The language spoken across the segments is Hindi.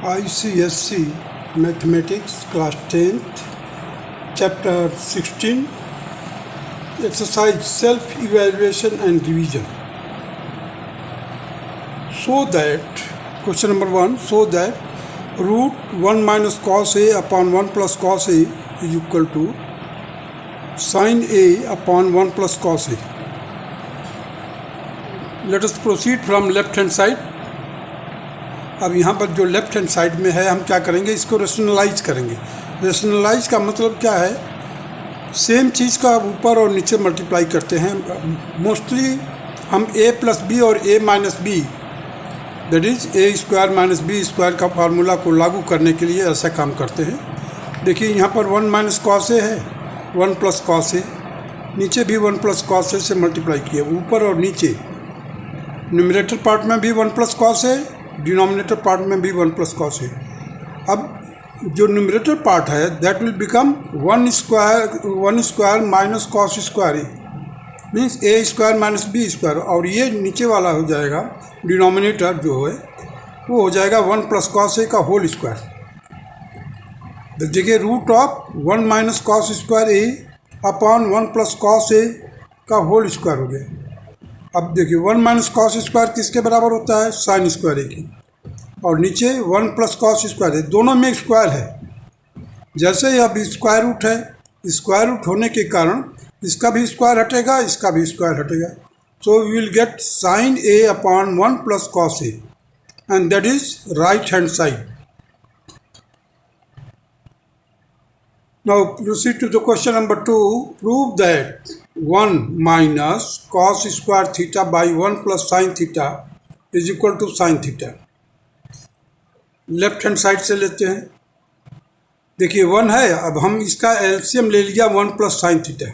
ICSC Mathematics Class 10th Chapter 16 Exercise Self-Evaluation and Revision. So that, question number 1, so that root 1 minus cos A upon 1 plus cos A is equal to sin A upon 1 plus cos A. Let us proceed from left hand side. अब यहाँ पर जो लेफ्ट हैंड साइड में है हम क्या करेंगे, इसको रेशनलाइज करेंगे. रेशनलाइज का मतलब क्या है, सेम चीज़ का ऊपर और नीचे मल्टीप्लाई करते हैं. मोस्टली हम a प्लस बी और a minus B that is a square minus B square का फार्मूला को लागू करने के लिए ऐसा काम करते हैं. देखिए यहाँ पर 1 माइनस कॉस ए है, 1 प्लस कॉस ए, नीचे भी 1 प्लस कॉस ए से मल्टीप्लाई किए, ऊपर और नीचे. न्यूमरेटर पार्ट में भी 1 plus cos A, denominator part में भी 1 प्लस कॉस है. अब जो न्यूमरेटर पार्ट है that will become 1 square minus cos square means A square minus B square, और ये नीचे वाला हो जाएगा डिनोमिनेटर जो है वो हो जाएगा 1 प्लस कॉस ए का होल स्क्वायर. देखिए root of 1 minus cos square A upon 1 plus cos A का होल स्क्वायर हो गया. अब देखिए 1 माइनस कॉस स्क्वायर किसके बराबर होता है, साइन स्क्वायर ए की, और नीचे 1 प्लस कॉस स्क्वायर है, दोनों में स्क्वायर है. जैसे ही अब स्क्वायर रूट है, स्क्वायर रूट होने के कारण इसका भी स्क्वायर हटेगा, इसका भी स्क्वायर हटेगा. So we will get sine A upon 1 plus cos A and that is right hand side. Now proceed to the question number 2. Prove that 1 minus cos square theta by 1 plus sin theta is equal to sin theta. Left hand side से लेते हैं. देखिए 1 है, अब हम इसका एलसीएम ले लिया 1 प्लस साइन थीटा,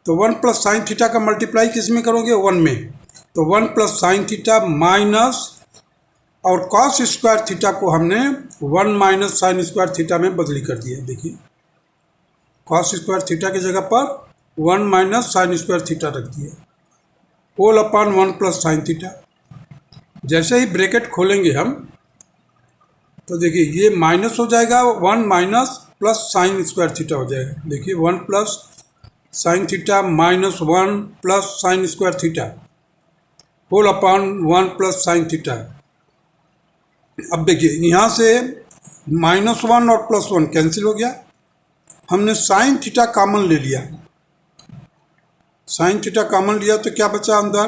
तो 1 प्लस साइन थीटा का मल्टीप्लाई किस में करोगे, 1 में. तो 1 प्लस साइन थीटा माइनस, और cos स्क्वायर थीटा को हमने 1 माइनस साइन स्क्वायर थीटा में बदली कर दिया. देखिए cos स्क्वायर थीटा की जगह पर 1 माइनस साइन स्क्वायर थीटा रख दिया, whole upon 1 plus sine theta. जैसे ही ब्रैकेट खोलेंगे हम तो देखिए ये माइनस हो जाएगा, 1 minus plus sine square theta हो जाएगा. देखिए 1 plus sine theta minus 1 plus sine square theta whole upon 1 plus sine theta. अब देखिए यहाँ से -1 और +1 कैंसिल हो गया, हमने साइन थीटा कॉमन ले लिया. साइन थीटा कॉमन लिया तो क्या बचा अंदर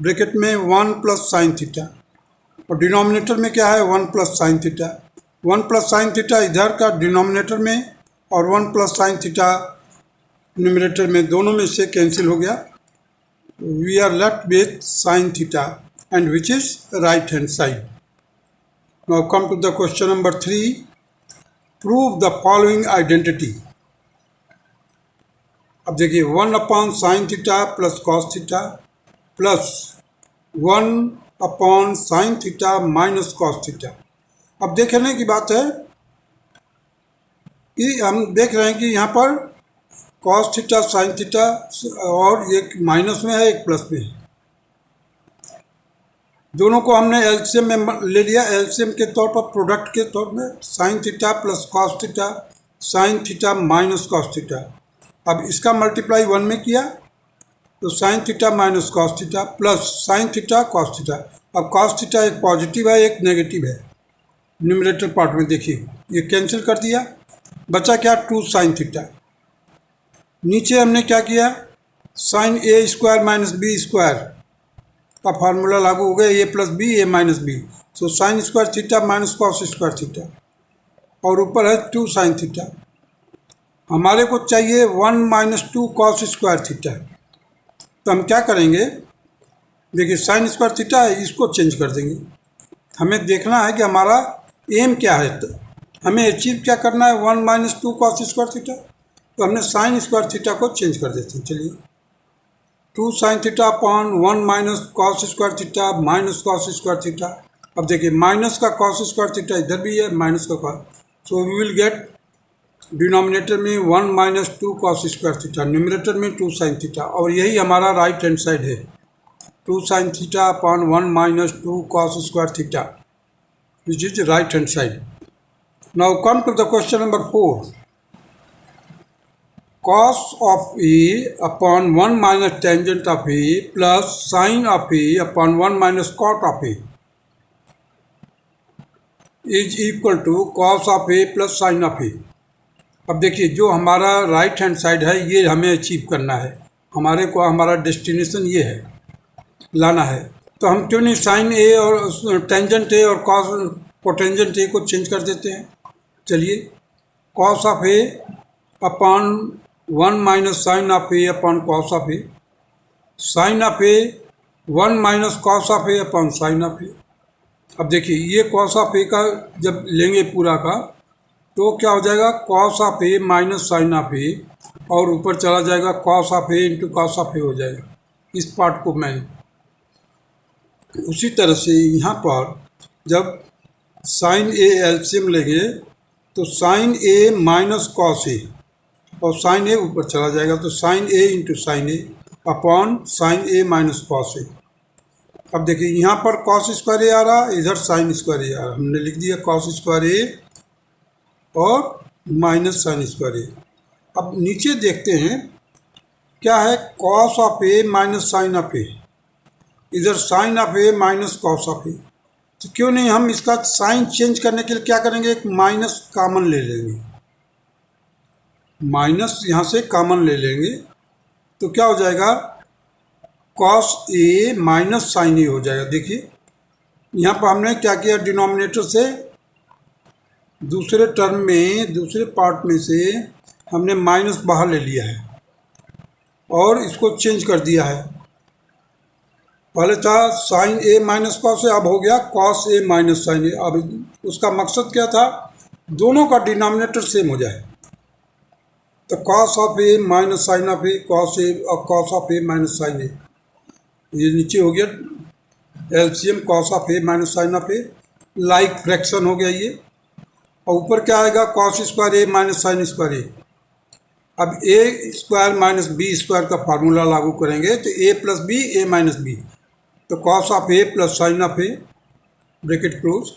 ब्रैकेट में 1 प्लस साइन थीटा, और डिनोमिनेटर में क्या है 1 plus sine theta. 1 plus sine theta इधर का डिनोमिनेटर में और 1 प्लस साइन थीटा न्यूमरेटर में, दोनों में से कैंसिल हो गया. We are left with sine theta and which is right hand side. Now come to the question number 3. Prove the following identity. अब देखिए 1 upon sine theta plus cos theta plus 1 upon sine theta minus cos theta. अब देखने की बात है कि हम देख रहे हैं कि यहाँ पर कॉस थीटा साइन थीटा और एक माइनस में है एक प्लस में है. दोनों को हमने एलसीएम में ले लिया, एलसीएम के तौर पर प्रोडक्ट के तौर में sine theta plus cos theta sine theta minus cos theta. अब इसका मल्टीप्लाई 1 में किया तो sine theta minus cos theta plus sine theta cos theta. अब कॉस थीटा एक पॉजिटिव है एक नेगेटिव है. न्यूमरेटर पार्ट में देखिए ये कैंसिल कर दिया, बचा क्या 2 साइन थीटा. नीचे हमने क्या किया, sine A square minus B square का फार्मूला लागू हो गया, A plus B A minus B. So sine square theta minus cos square theta, और ऊपर है 2 साइन थीटा. हमारे को चाहिए 1 माइनस 2 कॉस स्क्वायर थीटा. तो हम क्या करेंगे, देखिए साइन स्क्वायर थीटा है इसको चेंज कर देंगे. हमें देखना है कि हमारा एम क्या है, तो हमें अचीव क्या करना है 1 माइनस 2 कॉस स्क्वायर थीटा. तो हमने साइन स्क्वायर थीटा को चेंज कर देते हैं. चलिए 2 sign theta upon 1 minus cos square theta minus cos square theta. अब देखिए माइनस का कॉस स्क्वायर थीटा इधर भी है, माइनस का cos, so we will get denominator में 1 minus 2 cos square theta, numerator में 2 साइन थीटा, और यही हमारा राइट हैंड साइड है. 2 sign theta upon 1 minus 2 cos square theta which is right hand side. Now come to the question number 4. Cos of A upon 1 minus tangent of A plus sine of A upon 1 minus cot of A is equal to cos of A plus sine of A. अब देखिए जो हमारा राइट हैंड साइड है ये हमें अचीव करना है, हमारे को हमारा डेस्टिनेशन ये है, लाना है। तो हम क्यों नहीं साइन ए और टेंजेंट ए और कॉस कोटेंजेंट ए को चेंज कर देते हैं। चलिए cos of A upon 1 minus sine of A upon cos of A, sine of A 1 minus cos of A upon sine of A. अब देखिए ये कॉस ऑफ ए का जब लेंगे पूरा का तो क्या हो जाएगा, cos of A minus sine of A, और ऊपर चला जाएगा cos of A into cos of A हो जाएगा। इस पार्ट को मैं उसी तरह से यहाँ पर जब साइन ए एलसीएम लेंगे तो sign A minus cos A और साइन ए ऊपर चला जाएगा, तो sign A into sine A upon sine A minus cos A. अब देखिए यहाँ पर कॉस स्क्वायर ए आ रहा, इधर साइन स्क्वायर ए आ रहा, हमने लिख दिया कॉस स्क्वायर ए और माइनस साइन स्क्वायर ए। अब नीचे देखते हैं क्या है, cos of A minus sine of A, इधर sine of A minus cos of A. तो क्यों नहीं हम इसका साइन चेंज करने के लिए क्या करेंगे, एक माइनस कॉमन ले लेंगे, माइनस यहाँ से कॉमन ले लेंगे तो क्या हो जाएगा, कॉस ए माइनस साइन ए हो जाएगा। देखिए यहाँ पर हमने क्या किया, डिनोमिनेटर से दूसरे टर्म में दूसरे पार्ट में से हमने माइनस बाहर ले लिया है और इसको चेंज कर दिया है। पहले था sign A minus cos A, अब हो गया कॉस ए माइनस साइन ए। अब उसका मकसद क्या था, दोनों का डिनोमिनेटर सेम हो जाए। तो cos of A minus sine of A, cos A और cos of A minus sine A, ये नीचे हो गया LCM cos of A minus sine of A, like fraction हो गया ये। और ऊपर क्या आएगा, cos square A minus sine square A. अब A square minus B square का फार्मूला लागू करेंगे तो A plus B A minus B, तो cos of A plus sine of A bracket close,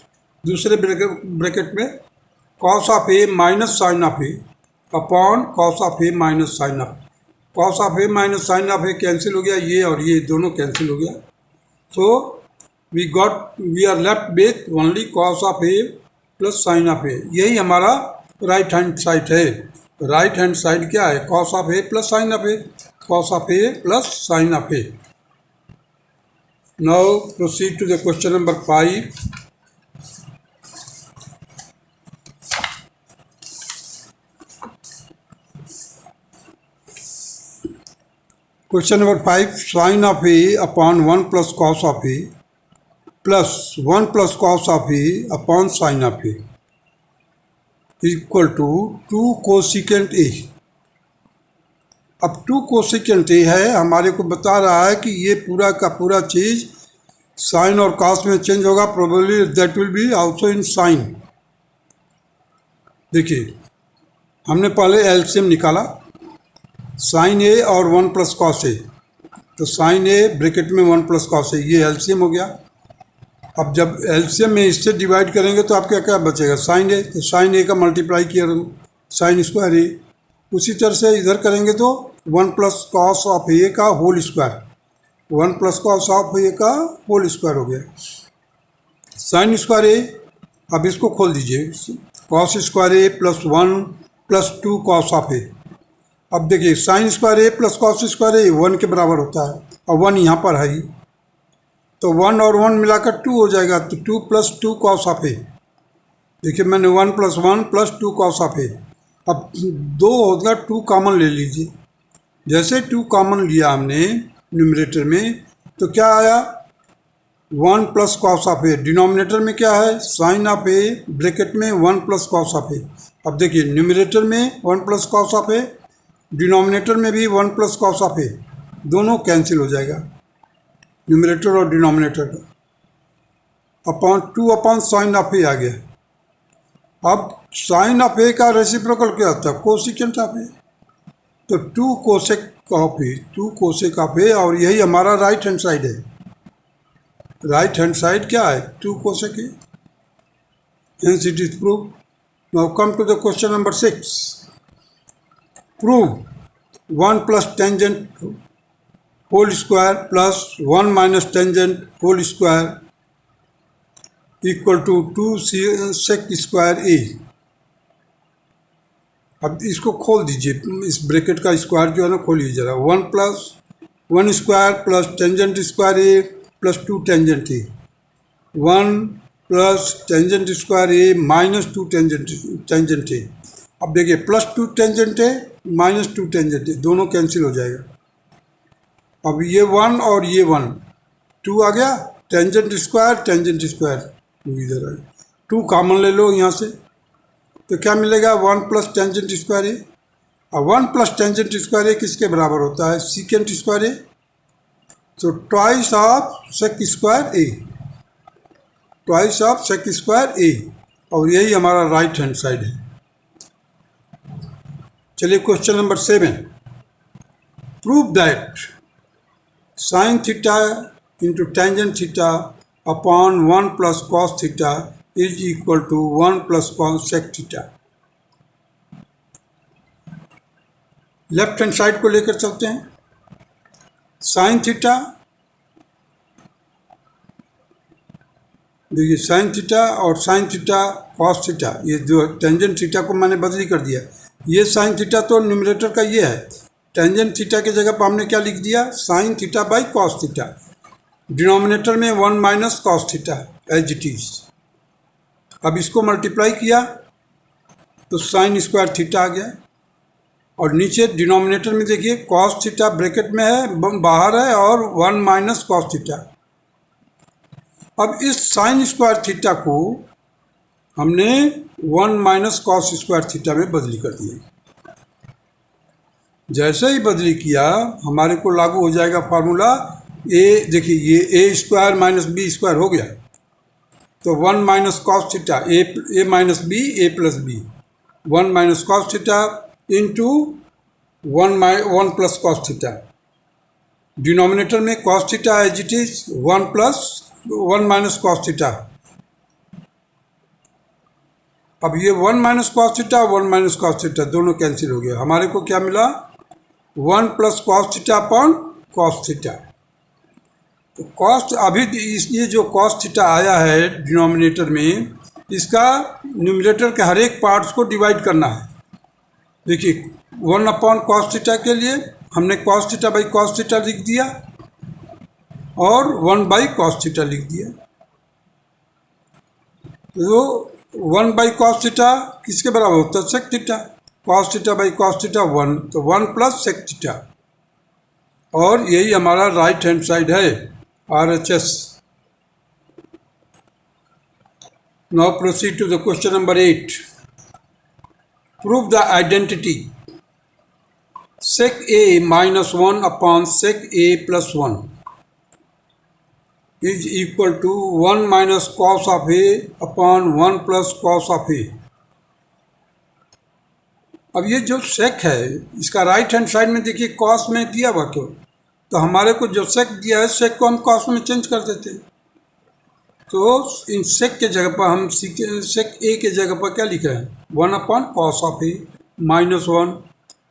दूसरे ब्रैकेट में cos of A minus sine of A upon cos of A minus sine of A. Cos of A minus sine of A cancel हो गया, ये और ये दोनों कैंसिल हो गया। So we are left with only cos of A plus sine of A. यही हमारा राइट हैंड साइड है। राइट हैंड साइड क्या है, cos of A plus sine of A, cos of A plus sine of A. Now proceed to the question number 5। Question number 5, sine of A upon 1 plus cos of A plus 1 plus cos of A upon sine of A equal to 2 cosecant A. अब 2 कोसिकेंट ए है, हमारे को बता रहा है कि ये पूरा का पूरा चीज़ साइन और कॉस में चेंज होगा, probably that will be also in sine. देखिए हमने पहले एलसीएम निकाला, साइन ए और 1 प्लस कॉस ए, तो साइन ए ब्रैकेट में 1 प्लस कॉस ए, ये एलसीएम हो गया। अब जब एलसीएम में इससे डिवाइड करेंगे तो आपका क्या बचेगा, साइन ए, तो साइन ए का मल्टीप्लाई किया साइन स्क्वायर ए। उसी तरह से इधर करेंगे तो 1 प्लस कॉस ऑफ ए का whole square, 1 plus cos of A का होल स्क्वायर हो गया साइन स्क्वायर ए। अब इसको खोल दीजिए, cos square A plus 1 plus 2 cos of A. अब देखिए sine square A plus cos square A 1 के बराबर होता है, और 1 यहाँ पर है ही, तो 1 और 1 मिलाकर 2 हो जाएगा, तो 2 प्लस 2 कॉस ऑफ ए। देखिए मैंने 1 plus 1 plus 2 cos of A. अब 2 होगा, 2 कॉमन ले लीजिए। जैसे 2 कॉमन लिया हमने न्यूमरेटर में तो क्या आया, 1 plus cos of A. Denominator में क्या है, साइन ऑफ ए ब्रैकेट में 1 प्लस कॉस ऑफ ए। अब देखिए न्यूमरेटर में 1 plus cos of A, denominator में भी 1 प्लस कॉस ऑफ ए, दोनों कैंसिल हो जाएगा न्यूमरेटर और डिनोमिनेटर का। अपॉन 2 अपॉन साइन ऑफ ए आ गया। अब साइन ऑफ ए का रेसिप्रोकल क्या होता है, कोसिकेंट ऑफ ए, तो 2 cosec of A, 2 cosec of A, और यही हमारा राइट हैंड साइड है। राइट हैंड साइड क्या है, 2 cosec A, hence it is prove. Now come to the question number 6. Prove 1 plus tangent whole square plus 1 minus tangent whole square equal to 2 sec square a. अब इसको खोल दीजिए, इस ब्रैकेट का स्क्वायर जो है ना खोलिए जरा. 1 square plus tangent square A plus 2 tangent A. 1 plus tangent square A minus 2 tangent ए. अब देखिए प्लस 2 टेंजेंट ए माइनस 2 टेंजेंट ए दोनों कैंसिल हो जाएगा. अब ये 1 और ये 1 2 आ गया. टेंजेंट स्क्वायर 2 इधर आ गया. 2 कॉमन ले लो यहाँ से तो क्या मिलेगा 1 प्लस टेंजेंट स्क्वायर ए. और 1 प्लस टेंजेंट स्क्वायर ए किसके बराबर होता है सीकेंट स्क्वायर ए. तो twice of sec square A, twice of sec square A. और यही हमारा राइट हैंड साइड है. चलिए question number 7. Prove that sine theta into tangent theta upon 1 plus cos theta is equal to 1 plus cos sec theta. Left hand side को लेकर चलते हैं. साइन थीटा, देखिए साइन थीटा और साइन थीटा कॉस थीटा, ये जो टेंजेंट थीटा को मैंने बदली कर दिया. ये साइन थीटा तो न्यूमरेटर का ये है. टेंजेंट थीटा की जगह पर हमने क्या लिख दिया sine theta by cos theta. Denominator में 1 minus cos theta as it is. अब इसको मल्टीप्लाई किया तो साइन स्क्वायर थीटा आ गया. और नीचे डिनोमिनेटर में देखिए कॉस थीटा ब्रैकेट में है, बाहर है, और 1 माइनस कॉस थीटा. अब इस साइन स्क्वायर थीटा को हमने 1 माइनस कॉस स्क्वायर थीटा में बदली कर दिया. जैसे ही बदली किया हमारे को लागू हो जाएगा फार्मूला ए. देखिए ये A square minus B square हो गया. तो 1 minus cos theta A minus B A plus B. 1 minus cos theta into 1 plus cos theta. Denominator में cos theta as it is 1 minus cos theta. अब ये 1 minus cos theta 1 minus cos theta दोनों कैंसिल हो गया. हमारे को क्या मिला 1 plus cos theta upon cos theta. तो कॉस्ट अभी ये जो कॉस थीटा आया है डिनोमिनेटर में, इसका न्यूमरेटर के हर एक पार्ट्स को डिवाइड करना है. देखिए 1 अपॉन कॉस थीटा के लिए हमने cos theta by cos theta लिख दिया और 1 बाई कॉस थीटा लिख दिया. तो 1 बाई कॉस थीटा किसके बराबर होता है sec theta. Cos theta by cos theta 1, तो 1 प्लस सेक थीटा. और यही हमारा राइट हैंड साइड है RHS. Now proceed to the question number 8. Prove the identity sec A minus 1 upon sec A plus 1 is equal to 1 minus cos of A upon 1 plus cos of A. अब ये जो sec है इसका राइट हैंड साइड में देखिए cos में दिया हुआ क्यों. तो हमारे को जो सेक दिया है सेक को हम कॉस में चेंज कर देते हैं. तो इन सेक के जगह पर हम सेक ए के जगह पर क्या लिखा है 1 upon cos of A minus 1.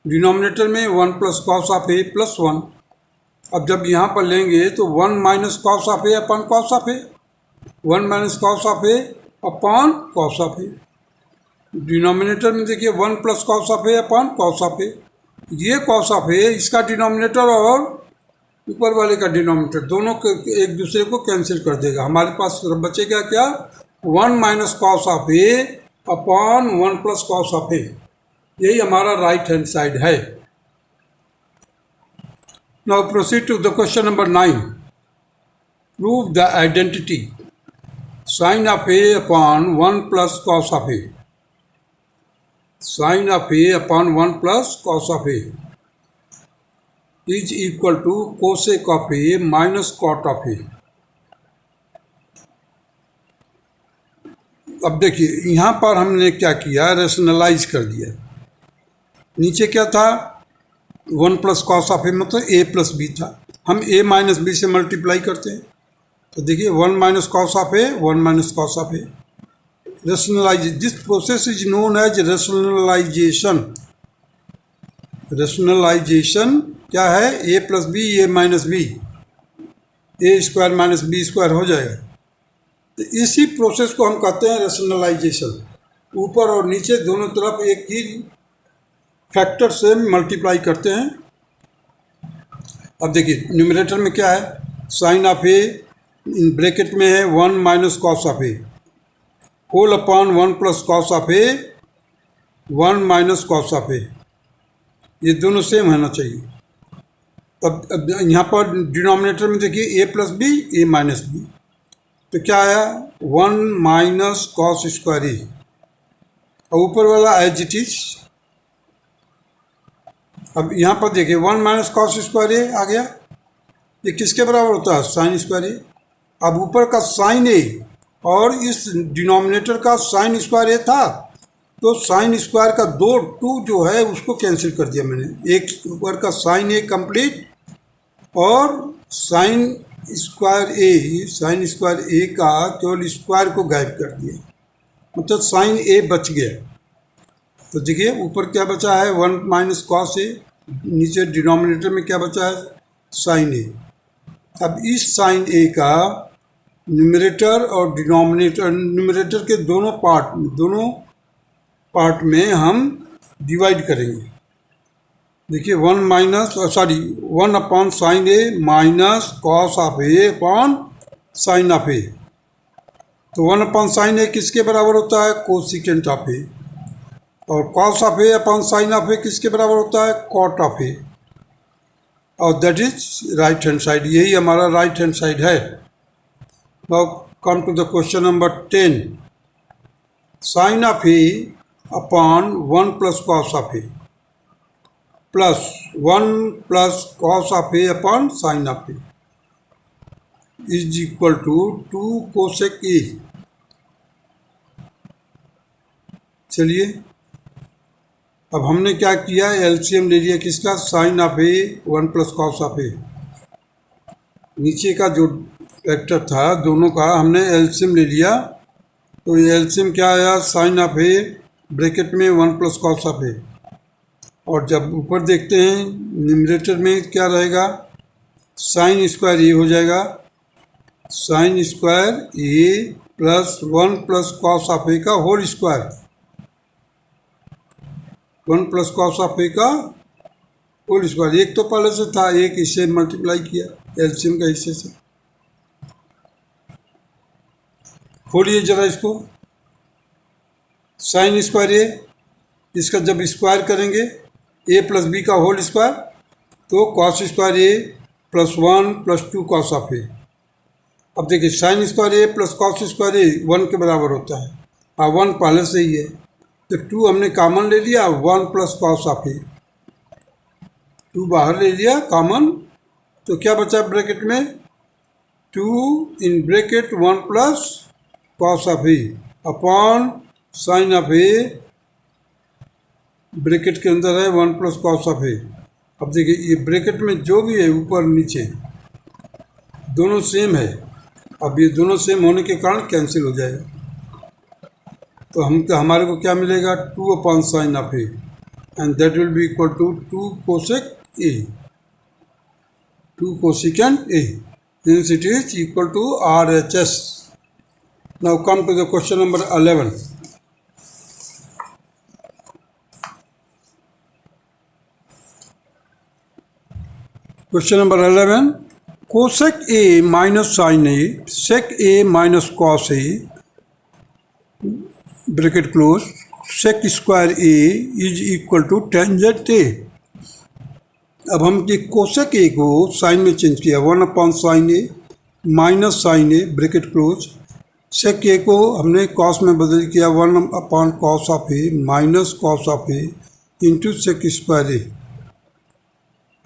Denominator में 1 plus cos of A plus 1. अब जब यहाँ पर लेंगे तो 1 minus cos of A upon cos of A. 1 minus cos of A upon cos of A. Denominator में देखिए 1 plus cos of A upon cos of A. ये कॉस ऑफ ए इसका डिनोमिनेटर और ऊपर वाले का डिनोमिनेटर दोनों को एक दूसरे को कैंसिल कर देगा. हमारे पास बचेगा क्या 1 minus cos of A upon 1 plus cos of A. यही हमारा राइट हैंड साइड है. Now proceed to the question number 9. Prove the identity sine of A upon 1 plus cos of A. Sine of A upon 1 plus cos of A is equal to cosec of A minus cot of A. अब देखिए यहाँ पर हमने क्या किया रेशनलाइज कर दिया. नीचे क्या था 1 प्लस कॉस ऑफ ए मतलब ए प्लस बी था. हम ए माइनस बी से मल्टीप्लाई करते हैं तो देखिए 1 minus cos of A 1 minus cos of A. rationalize, this process is known as rationalization. Rationalization क्या है? a plus B A minus B, A square minus B square हो जाएगा। तो इसी प्रोसेस को हम कहते हैं रेशनलाइजेशन। ऊपर और नीचे दोनों तरफ एक ही फैक्टर से मल्टीप्लाई करते हैं। अब देखिए न्यूमरेटर में क्या है, sine of A in bracket में है 1 minus cos of A whole upon 1 plus cos of A 1 minus cos of A, ये दोनों सेम होना चाहिए। अब यहाँ पर डिनोमिनेटर में देखिए ए plus B A minus B, तो क्या आया 1 माइनस कॉस स्क्वायर ए, और ऊपर वाला एज इट इज। अब यहाँ पर देखिए 1 माइनस कॉस स्क्वायर ए आ गया, ये किसके बराबर होता है? Sine square A. अब ऊपर का साइन ए और इस डिनोमिनेटर का साइन स्क्वायर ए था, तो साइन स्क्वायर का 2 जो है उसको कैंसिल कर दिया मैंने। एक ऊपर का साइन ए कंप्लीट और साइन स्क्वायर ए का केवल स्क्वायर को गायब कर दिया, मतलब साइन ए बच गया। तो देखिए ऊपर क्या बचा है 1 माइनस कॉस ए, नीचे डिनोमिनेटर में क्या बचा है साइन ए। अब इस साइन ए का न्यूमरेटर और डिनोमिनेटर, न्यूमरेटर के दोनों पार्ट में हम डिवाइड करेंगे। देखिए 1 upon sine A minus cos of A upon sine of A. तो 1 अपॉन साइन ए किसके बराबर होता है? Cosecant of A. और cos of A upon sine of A किसके बराबर होता है? Cot of A. और that is right hand side, यही हमारा राइट हैंड साइड है। Now come to the question number 10। Sine of A upon 1 plus cos of A plus 1 plus cos of A upon sine of A is equal to 2 cosec A. चलिए अब हमने क्या किया, एलसीएम ले लिया किसका? Sine of A 1 plus cos of A. नीचे का जो फैक्टर था दोनों का हमने एलसीएम ले लिया, तो ये एलसीएम क्या आया? साइन ऑफ ए ब्रैकेट में 1 प्लस कॉस ऑफ ए। और जब ऊपर देखते हैं न्यूमरेटर में क्या रहेगा? साइन स्क्वायर ए हो जाएगा, sine square A plus 1 plus cos of A का whole square, 1 plus cos of A का होल स्क्वायर। एक तो पहले से था, एक इससे मल्टीप्लाई किया एलसीएम का हिस्से से। खोलिए जरा इसको, साइन स्क्वायर ए, इसका जब स्क्वायर करेंगे ए प्लस बी का होल स्क्वायर, तो cos square A plus 1 plus 2 cos of A. अब देखिए sine square A plus cos square A 1 के बराबर होता है, और 1 पहले से ही है, तो 2 हमने कॉमन ले लिया, 1 प्लस कॉस ऑफ ए, 2 बाहर ले लिया कॉमन, तो क्या बचा ब्रैकेट में? 2 इन bracket 1 plus cos of A upon sine of A, bracket के अंदर है 1 प्लस कॉस ऑफ ए। अब देखिए ये ब्रैकेट में जो भी है ऊपर नीचे दोनों सेम है, अब ये दोनों सेम होने के कारण कैंसिल हो जाएगा। तो हमारे को क्या मिलेगा? 2 upon sine of A, and that will be equal to 2 cosec A, 2 cosecant A, hence it is equal to RHS. Now come to the question number 11. Question number 11. Cosec A minus sin A, sec A minus cos A, bracket close, sec square A is equal to tangent A. अब हम ये कोसेक ए को साइन में चेंज किया, 1 upon sine A minus sine A bracket close. Sec A को हमने कॉस में बदल किया, 1 upon cos of A minus cos of A into sec square A.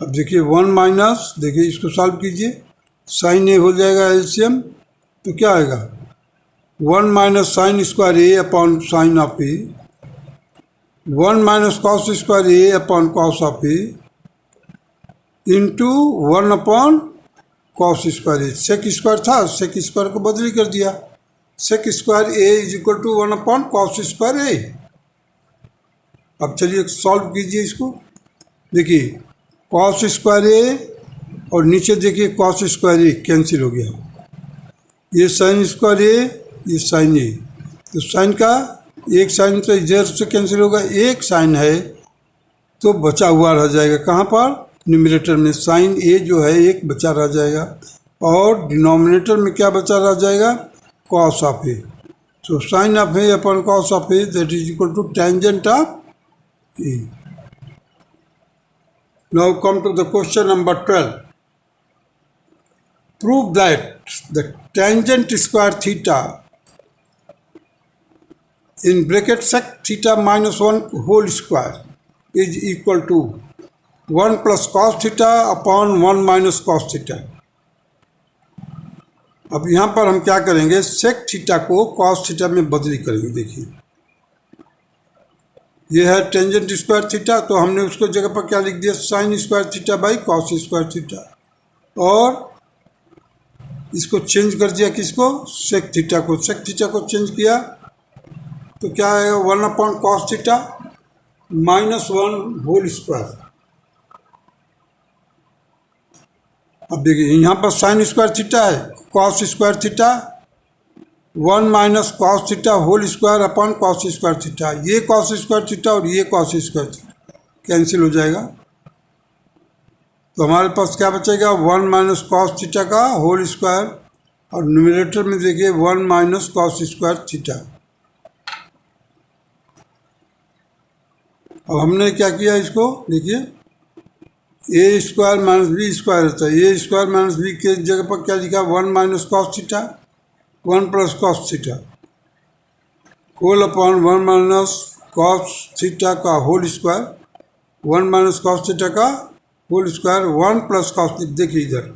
अब देखिए 1 माइनस, देखिए इसको सॉल्व कीजिए, साइन ए हो जाएगा एलसीएम, तो क्या आएगा? 1 minus sine square A upon sine of A, 1 minus cos square A upon cos of A into 1 upon cos square A. Sec square था, सेक स्क्वायर को बदली कर दिया, sec square A is equal to 1/cos²a। अब चलिए सॉल्व कीजिए इसको। देखिए cos² और नीचे देखिए cos² कैंसिल हो गया, ये sin², ये sin ए, तो साइन का एक साइन तो इधर से कैंसिल होगा, एक साइन है तो बचा हुआ रह जाएगा कहाँ पर, न्यूमरेटर में साइन ए जो है एक बचा रह जाएगा, और डिनोमिनेटर में क्या बचा रह जाएगा, cos of A. So sine of A upon cos of A that is equal to tangent of A. Now come to the question number 12। Prove that the tangent square theta in bracket sec theta minus 1 whole square is equal to 1 plus cos theta upon 1 minus cos theta। अब यहाँ पर हम क्या करेंगे, sec थीटा को cos थीटा में बदली करेंगे। देखिए ये है टेंजेंट स्क्वायर थीटा, तो हमने उसको जगह पर क्या लिख दिया, sign square theta by cos square theta, और इसको चेंज कर दिया किसको, sec थीटा को, sec थीटा को चेंज किया तो क्या आएगा, 1/cos theta minus 1 whole square. अब देखिए यहाँ पर साइन स्क्वायर थीटा है, cos square theta 1 minus cos theta whole square upon cos square theta, ये कॉस स्क्वायर थीटा और ये कॉस स्क्वायर थीटा कैंसिल हो जाएगा, तो हमारे पास क्या बचेगा, 1 माइनस कॉस थीटा का होल स्क्वायर, और न्यूमरेटर में देखिए 1 माइनस कॉस स्क्वायर थीटा। अब हमने क्या किया इसको, देखिए ए स्क्वायर माइनस बी स्क्वायर होता है, ए स्क्वायर माइनस बी के जगह पर क्या लिखा, 1 minus cos theta 1 plus cos theta whole upon 1 minus cos theta का whole square, 1 minus cos theta का whole square 1 plus cos theta. देखिए इधर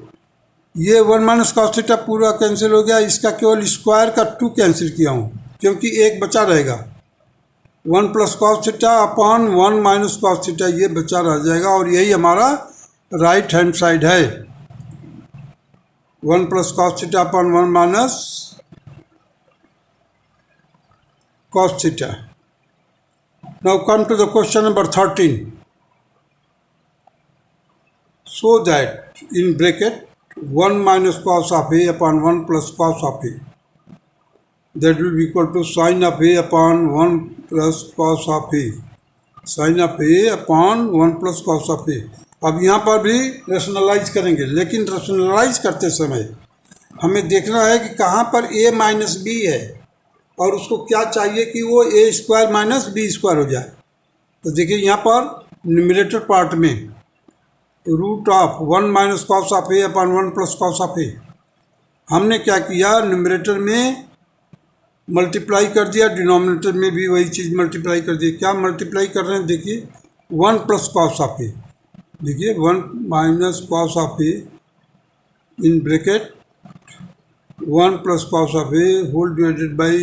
ये 1 माइनस कॉस थीटा पूरा कैंसिल हो गया, इसका केवल स्क्वायर का 2 कैंसिल किया हूँ क्योंकि एक बचा रहेगा, 1 plus cos theta upon 1 minus cos theta ये बचा रह जाएगा, और यही हमारा राइट हैंड साइड है, 1 plus cos theta upon 1 minus cos theta. Now come to the question number 13। So that in bracket 1 minus cos of A upon 1 plus cos of A that will be equal to sin of a upon 1 plus cos of a, sin of a upon 1 plus cos of a। अब यहाँ पर भी रेशनलाइज करेंगे, लेकिन रेशनलाइज करते समय हमें देखना है कि कहाँ पर a माइनस बी है, और उसको क्या चाहिए कि वो a square minus B square हो जाए। तो देखिए यहाँ पर न्यूमरेटर पार्ट में root of 1 minus cos of A upon 1 plus cos of A, हमने क्या किया, न्यूमरेटर में मल्टीप्लाई कर दिया, डिनोमिनेटर में भी वही चीज़ मल्टीप्लाई कर दी। क्या मल्टीप्लाई कर रहे हैं, देखिए 1 प्लस कॉस ऑफ ए, देखिए 1 minus cos of A in bracket 1 plus cos of A whole divided by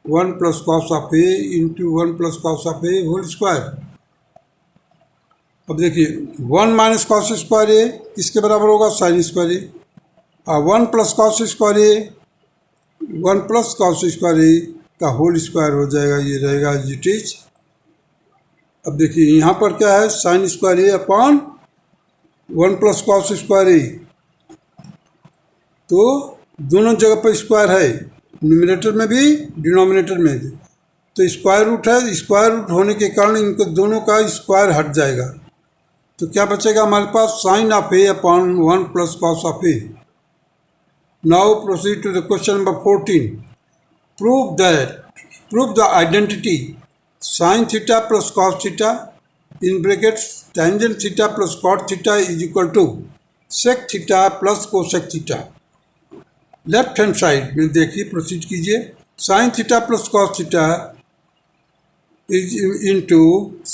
1 plus cos of A into 1 plus cos of A whole square. अब देखिए 1 माइनस कॉस स्क्वायर ए किसके बराबर होगा, साइन स्क्वायर ए, और 1 plus cos square A 1 plus cos square ए का होल स्क्वायर हो जाएगा, ये रहेगा इट इज। अब देखिए यहाँ पर क्या है, sine square A upon 1 plus cos square A, तो दोनों जगह पर स्क्वायर है, न्यूमरेटर में भी डिनोमिनेटर में भी, तो स्क्वायर रूट है, स्क्वायर रूट होने के कारण इनको दोनों का स्क्वायर हट जाएगा, तो क्या बचेगा हमारे पास, sine of A upon 1 plus cos of A. Now proceed to the question number 14. Prove the identity sin theta plus cos theta in brackets tangent theta plus cot theta is equal to sec theta plus cosec theta। Left hand side में देखिए, प्रोसीड कीजिए, sin theta plus cos theta is into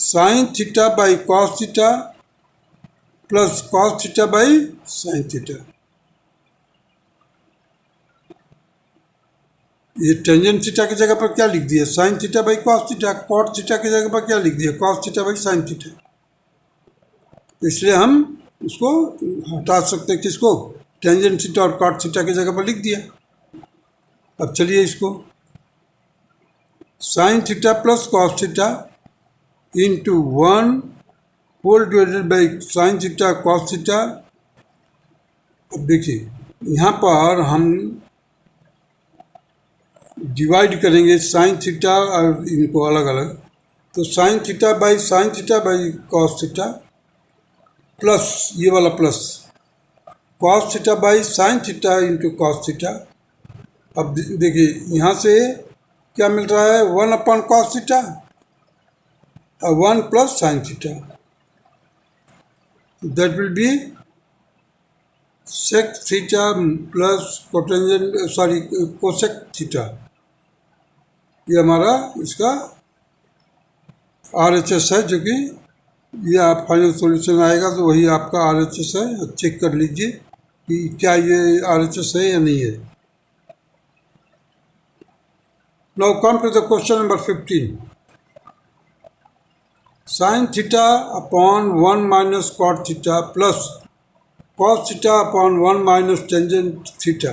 sin theta by cos theta plus cos theta by sin theta। ये टेंजेंट थीटा की जगह पर क्या लिख दिया, sine theta by cos theta, cot theta की जगह पर क्या लिख दिया, cos theta by sine theta, इसलिए हम उसको हटा सकते हैं, किसको, टेंजेंट थीटा और कॉट थीटा की जगह पर लिख दिया। अब चलिए इसको sine theta plus cos theta into 1 whole divided by sine theta cos theta. अब देखिए यहाँ पर हम डिवाइड करेंगे साइन थीटा और इनको अलग अलग, तो sine theta by cos theta plus ये वाला plus cos theta by sine theta into cos theta. अब देखिए यहाँ से क्या मिल रहा है 1 अपॉन कॉस थीटा और 1 plus sine theta, that will be sec theta plus cosec theta. ये हमारा इसका RHS है, जो कि ये आप फाइनल सॉल्यूशन आएगा तो वही आपका RHS है। चेक कर लीजिए कि क्या ये RHS है या नहीं है। Now come to the question number 15. Sin theta upon 1 minus cot theta plus cos theta upon 1 minus tangent theta,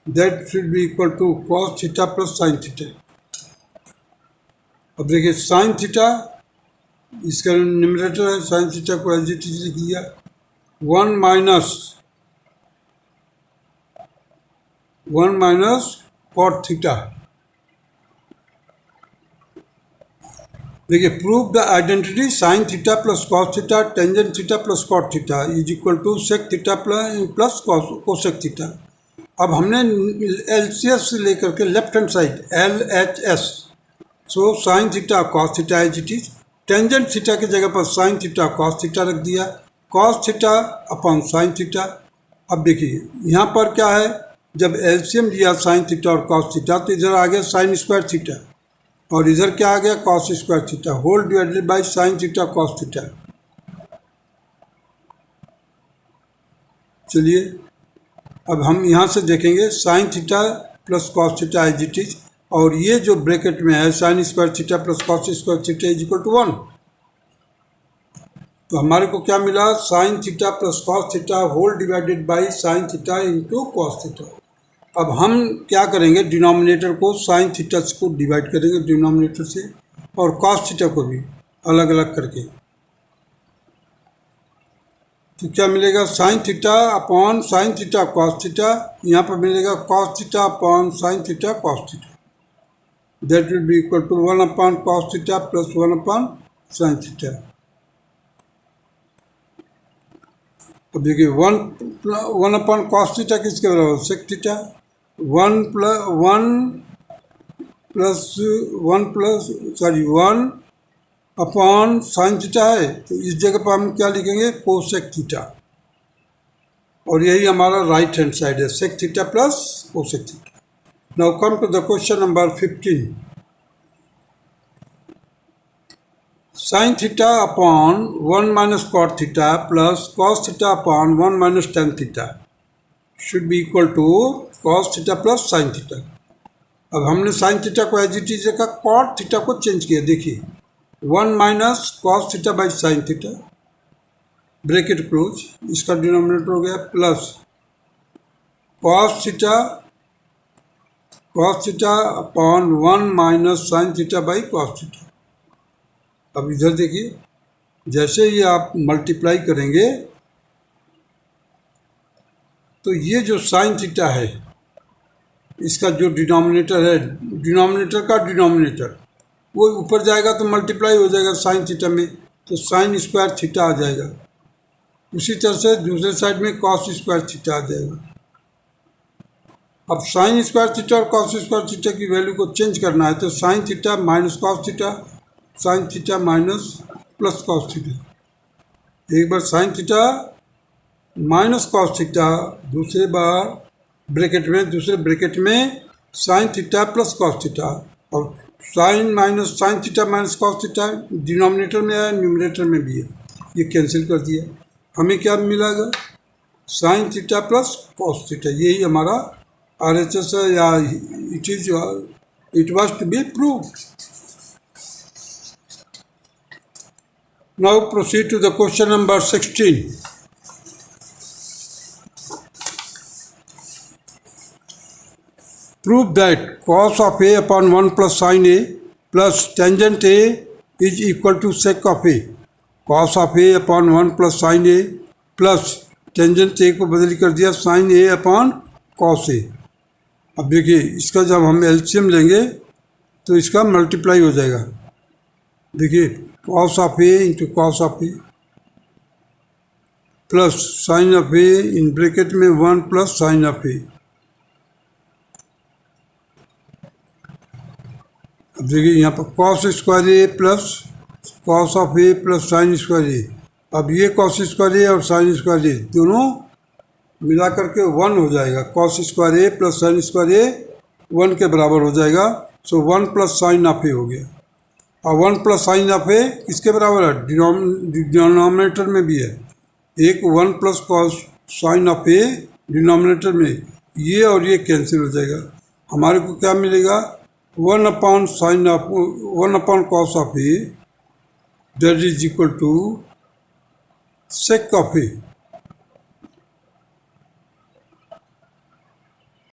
that should be equal to cos theta plus sin theta. अब देखिए साइन थीटा इसका न्यूमरेटर है, साइन थीटा को एज इट इज लिख लिया 1 माइनस कॉट थीटा। देखिए prove the identity sine theta plus cos theta tangent theta plus cot theta is equal to sec theta plus cosec theta. अब हमने LCS से लेकर के left hand side LHS, so sine theta cos theta as it is, tangent theta की जगह पर साइन थीटा कॉस थीटा रख दिया, cos theta upon sine theta. अब देखिए यहाँ पर क्या है, जब LCM लिया साइन थीटा और कॉस थीटा तो इधर आ गया साइन स्क्वायर थीटा और इधर क्या आ गया cos square theta whole divided by sine theta cos theta. चलिए अब हम यहाँ से देखेंगे sine theta plus cos theta as it is, और ये जो ब्रैकेट में है sine square theta plus cos square theta is equal to 1। तो हमारे को क्या मिला sine theta plus cos theta whole divided by sine theta into cos theta. अब हम क्या करेंगे डिनोमिनेटर को साइन थीटा को डिवाइड करेंगे डिनोमिनेटर से और कॉस थीटा को भी अलग अलग करके, तो क्या मिलेगा sine theta upon sine theta cos theta, यहाँ पर मिलेगा cos theta upon sine theta cos theta, that will be equal to 1 upon cos theta plus 1 upon sine theta. अब देखिए 1 अपॉन कॉस थीटा किसके बराबर sec theta, 1 upon sine theta है, तो इस जगह पर हम क्या लिखेंगे कोसेक थीटा, और यही हमारा राइट हैंड साइड है sec theta plus cosec theta. Now come to the question number 15. Sin theta upon 1 minus cot theta plus cos theta upon 1 minus tan theta should be equal to cos theta plus sin theta. अब हमने sin theta को एज इट इज रखा, cot theta को चेंज किया। देखिए 1 minus cos theta by sin theta bracket close, इसका डिनोमिनेटर हो गया plus cos theta upon 1 minus sin theta by cos theta। अब इधर देखिए जैसे ही आप मल्टीप्लाई करेंगे तो ये जो साइन थीटा है इसका जो डिनोमिनेटर है, डिनोमिनेटर का डिनोमिनेटर वो ऊपर जाएगा तो मल्टीप्लाई हो जाएगा साइन थीटा में, तो साइन स्क्वायर थीटा आ जाएगा। उसी तरह से दूसरे साइड में कॉस स्क्वायर थीटा आ जाएगा। अब साइन स्क्वायर थीटा और कॉस स्क्वायर थीटा की वैल्यू को चेंज करना है, तो sine theta minus cos theta, sine theta minus plus cos theta, एक बार sine theta minus cos theta, दूसरे ब्रैकेट में sine theta plus cos theta, और sine theta minus cos theta denominator में है न्यूमरेटर में भी है, ये कैंसिल कर दिया। हमें क्या मिलेगा sine theta plus cos theta, यही हमारा RHS है, या it was to be proved. Now proceed to the question number 16. Prove that cos of A upon 1 plus sine A plus tangent A is equal to sec of A. Cos of A upon 1 plus sine A plus tangent A को बदली कर दिया sine A upon cos A. अब देखिए इसका जब हम एलसीएम लेंगे तो इसका मल्टीप्लाई हो जाएगा। देखिए cos of A into cos of A plus sine of A in bracket में 1 प्लस साइन ऑफ ए। अब देखिए यहाँ पर cos square A plus cos of A plus sine square A. अब ये कॉस स्क्वायर ए और साइन स्क्वायर ए दोनों मिला करके 1 हो जाएगा। Cos square A plus sine square A 1 के बराबर हो जाएगा। सो 1 प्लस साइन ऑफ ए हो गया। और 1 प्लस साइन ऑफ ए किसके बराबर है? डिनोमिनेटर में भी है। एक 1 plus cos sine of A denominator में, ये और ये कैंसिल हो जाएगा। हमारे को क्या मिलेगा? 1 upon sine of 1 upon cos of A that is equal to sec of A.